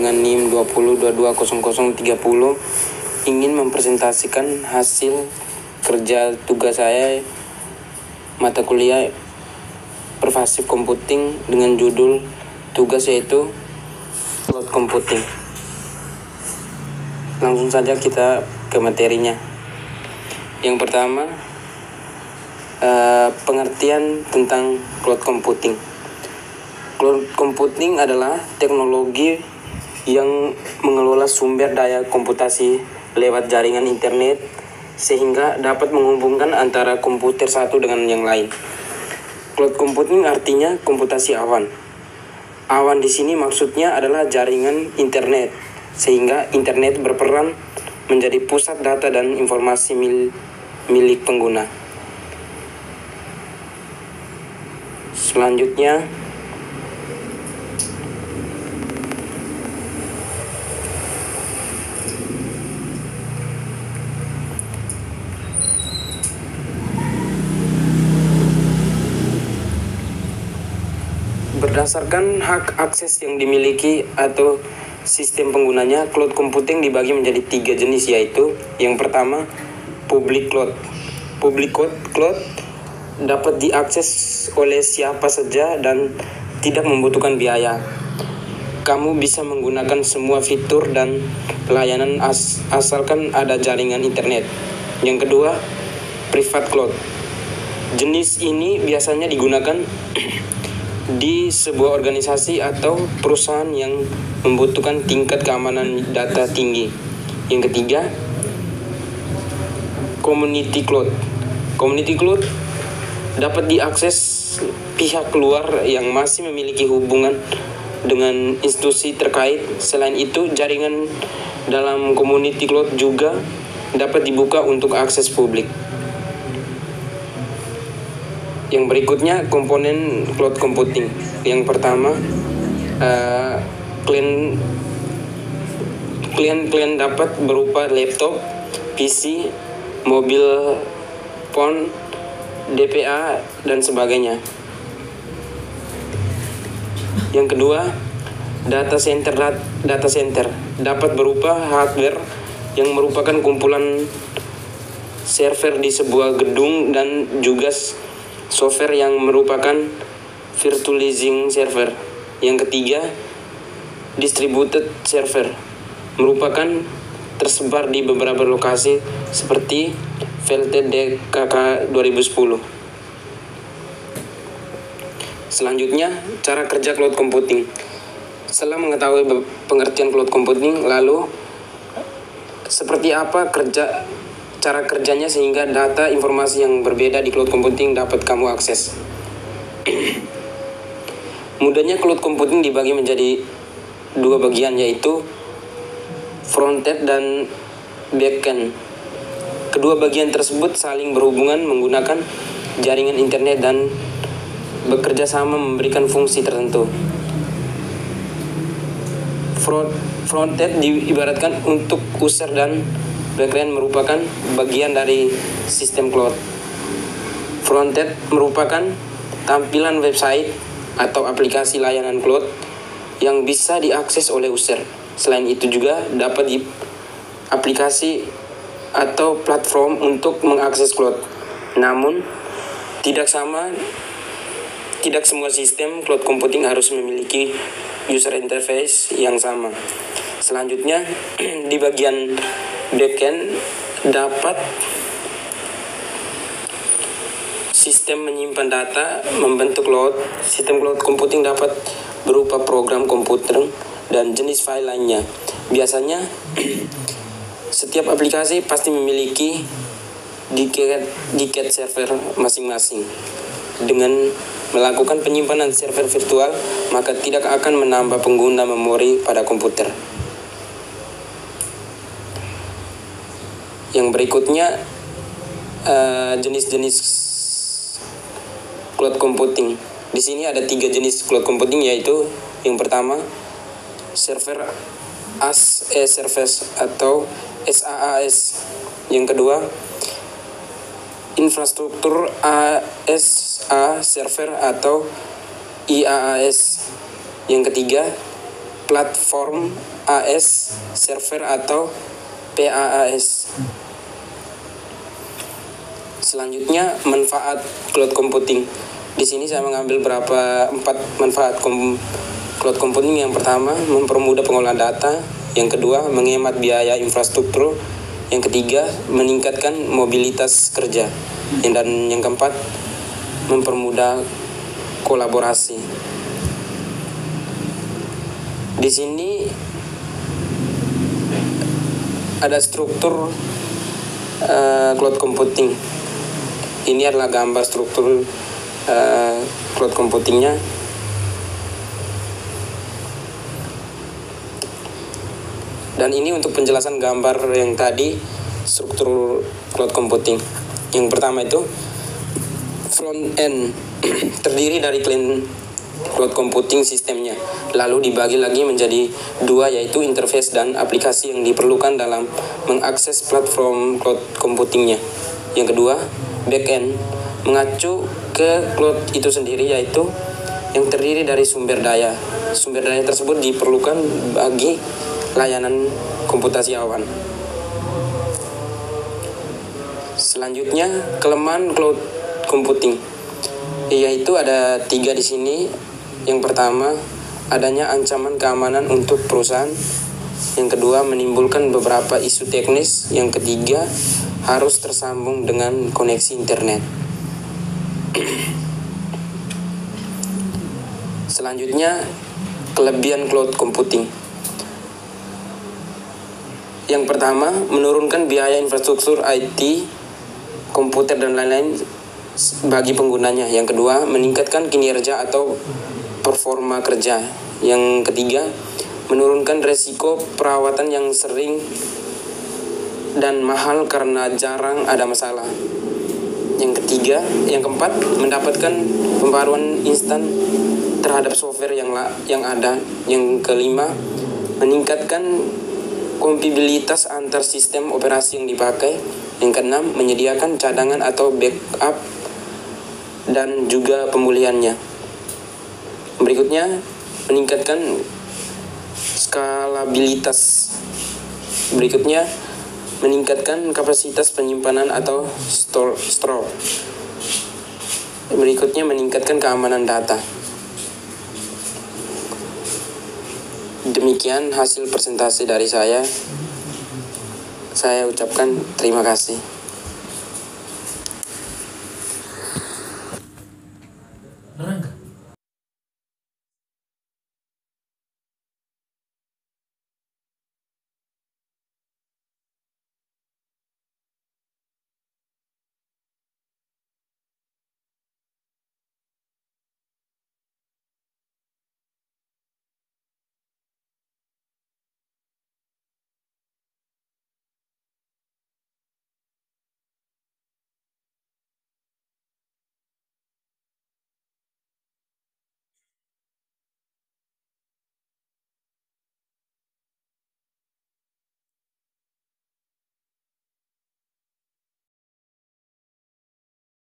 dengan NIM 20220030 ingin mempresentasikan hasil kerja tugas saya mata kuliah Pervasive Computing dengan judul tugas yaitu Cloud Computing. Langsung saja kita ke materinya. Yang pertama, pengertian tentang cloud computing. Cloud computing adalah teknologi yang mengelola sumber daya komputasi lewat jaringan internet sehingga dapat menghubungkan antara komputer satu dengan yang lain. Cloud computing artinya komputasi awan. Awan di sini maksudnya adalah jaringan internet, sehingga internet berperan menjadi pusat data dan informasi milik pengguna. Selanjutnya, berdasarkan hak akses yang dimiliki atau sistem penggunanya, cloud computing dibagi menjadi 3 jenis, yaitu yang pertama, public cloud. Public cloud dapat diakses oleh siapa saja dan tidak membutuhkan biaya. Kamu bisa menggunakan semua fitur dan pelayanan asalkan ada jaringan internet. Yang kedua, private cloud. Jenis ini biasanya digunakan di sebuah organisasi atau perusahaan yang membutuhkan tingkat keamanan data tinggi. Yang ketiga, community cloud. Community cloud dapat diakses pihak luar yang masih memiliki hubungan dengan institusi terkait. Selain itu, jaringan dalam community cloud juga dapat dibuka untuk akses publik. Yang berikutnya, komponen cloud computing. Yang pertama, klien dapat berupa laptop, PC, mobil phone, DPA, dan sebagainya. Yang kedua, data center dapat berupa hardware yang merupakan kumpulan server di sebuah gedung dan juga software yang merupakan virtualizing server. Yang ketiga, distributed server merupakan tersebar di beberapa lokasi seperti VLTDKK 2010. Selanjutnya, cara kerja cloud computing. Setelah mengetahui pengertian cloud computing, lalu seperti apa cara kerjanya sehingga data informasi yang berbeda di cloud computing dapat kamu akses. Mudahnya, cloud computing dibagi menjadi 2 bagian, yaitu frontend dan backend. Kedua bagian tersebut saling berhubungan menggunakan jaringan internet dan bekerja sama memberikan fungsi tertentu. Frontend diibaratkan untuk user dan backend merupakan bagian dari sistem cloud. Frontend merupakan tampilan website atau aplikasi layanan cloud yang bisa diakses oleh user. Selain itu juga dapat aplikasi atau platform untuk mengakses cloud. Namun, tidak semua sistem cloud computing harus memiliki user interface yang sama. Selanjutnya, di bagian backend dapat sistem menyimpan data, membentuk cloud. Sistem cloud computing dapat berupa program komputer dan jenis file lainnya. Biasanya, setiap aplikasi pasti memiliki diket server masing-masing. Dengan melakukan penyimpanan server virtual, maka tidak akan menambah pengguna memori pada komputer. Yang berikutnya, jenis-jenis cloud computing. Di sini ada 3 jenis cloud computing, yaitu yang pertama, server as a service atau SaaS. Yang kedua, infrastruktur as a server atau IaaS. Yang ketiga, platform AS server atau PaaS. Selanjutnya, manfaat cloud computing. Di sini saya mengambil 4 manfaat cloud computing. Yang pertama, mempermudah pengolahan data. Yang kedua, menghemat biaya infrastruktur. Yang ketiga, meningkatkan mobilitas kerja. Dan yang keempat, mempermudah kolaborasi. Di sini ada struktur cloud computing. Ini adalah gambar struktur cloud computingnya. Dan ini untuk penjelasan gambar yang tadi, struktur cloud computing. Yang pertama itu front end, terdiri dari client cloud computing sistemnya, lalu dibagi lagi menjadi 2, yaitu interface dan aplikasi yang diperlukan dalam mengakses platform cloud computingnya. Yang kedua, backend, mengacu ke cloud itu sendiri, yaitu yang terdiri dari sumber daya. Sumber daya tersebut diperlukan bagi layanan komputasi awan. Selanjutnya, kelemahan cloud computing, yaitu ada 3 di sini. Yang pertama, adanya ancaman keamanan untuk perusahaan. Yang kedua, menimbulkan beberapa isu teknis. Yang ketiga, harus tersambung dengan koneksi internet. Selanjutnya, kelebihan cloud computing. Yang pertama, menurunkan biaya infrastruktur IT, komputer dan lain-lain bagi penggunanya. Yang kedua, meningkatkan kinerja atau performa kerja. Yang ketiga, menurunkan resiko perawatan yang sering dan mahal karena jarang ada masalah. Yang keempat, mendapatkan pembaruan instan terhadap software yang ada. Yang kelima, meningkatkan kompatibilitas antar sistem operasi yang dipakai. Yang keenam, menyediakan cadangan atau backup dan juga pemulihannya. Berikutnya, meningkatkan skalabilitas. Berikutnya, meningkatkan kapasitas penyimpanan atau store. Berikutnya, meningkatkan keamanan data. Demikian hasil presentasi dari saya. Saya ucapkan terima kasih.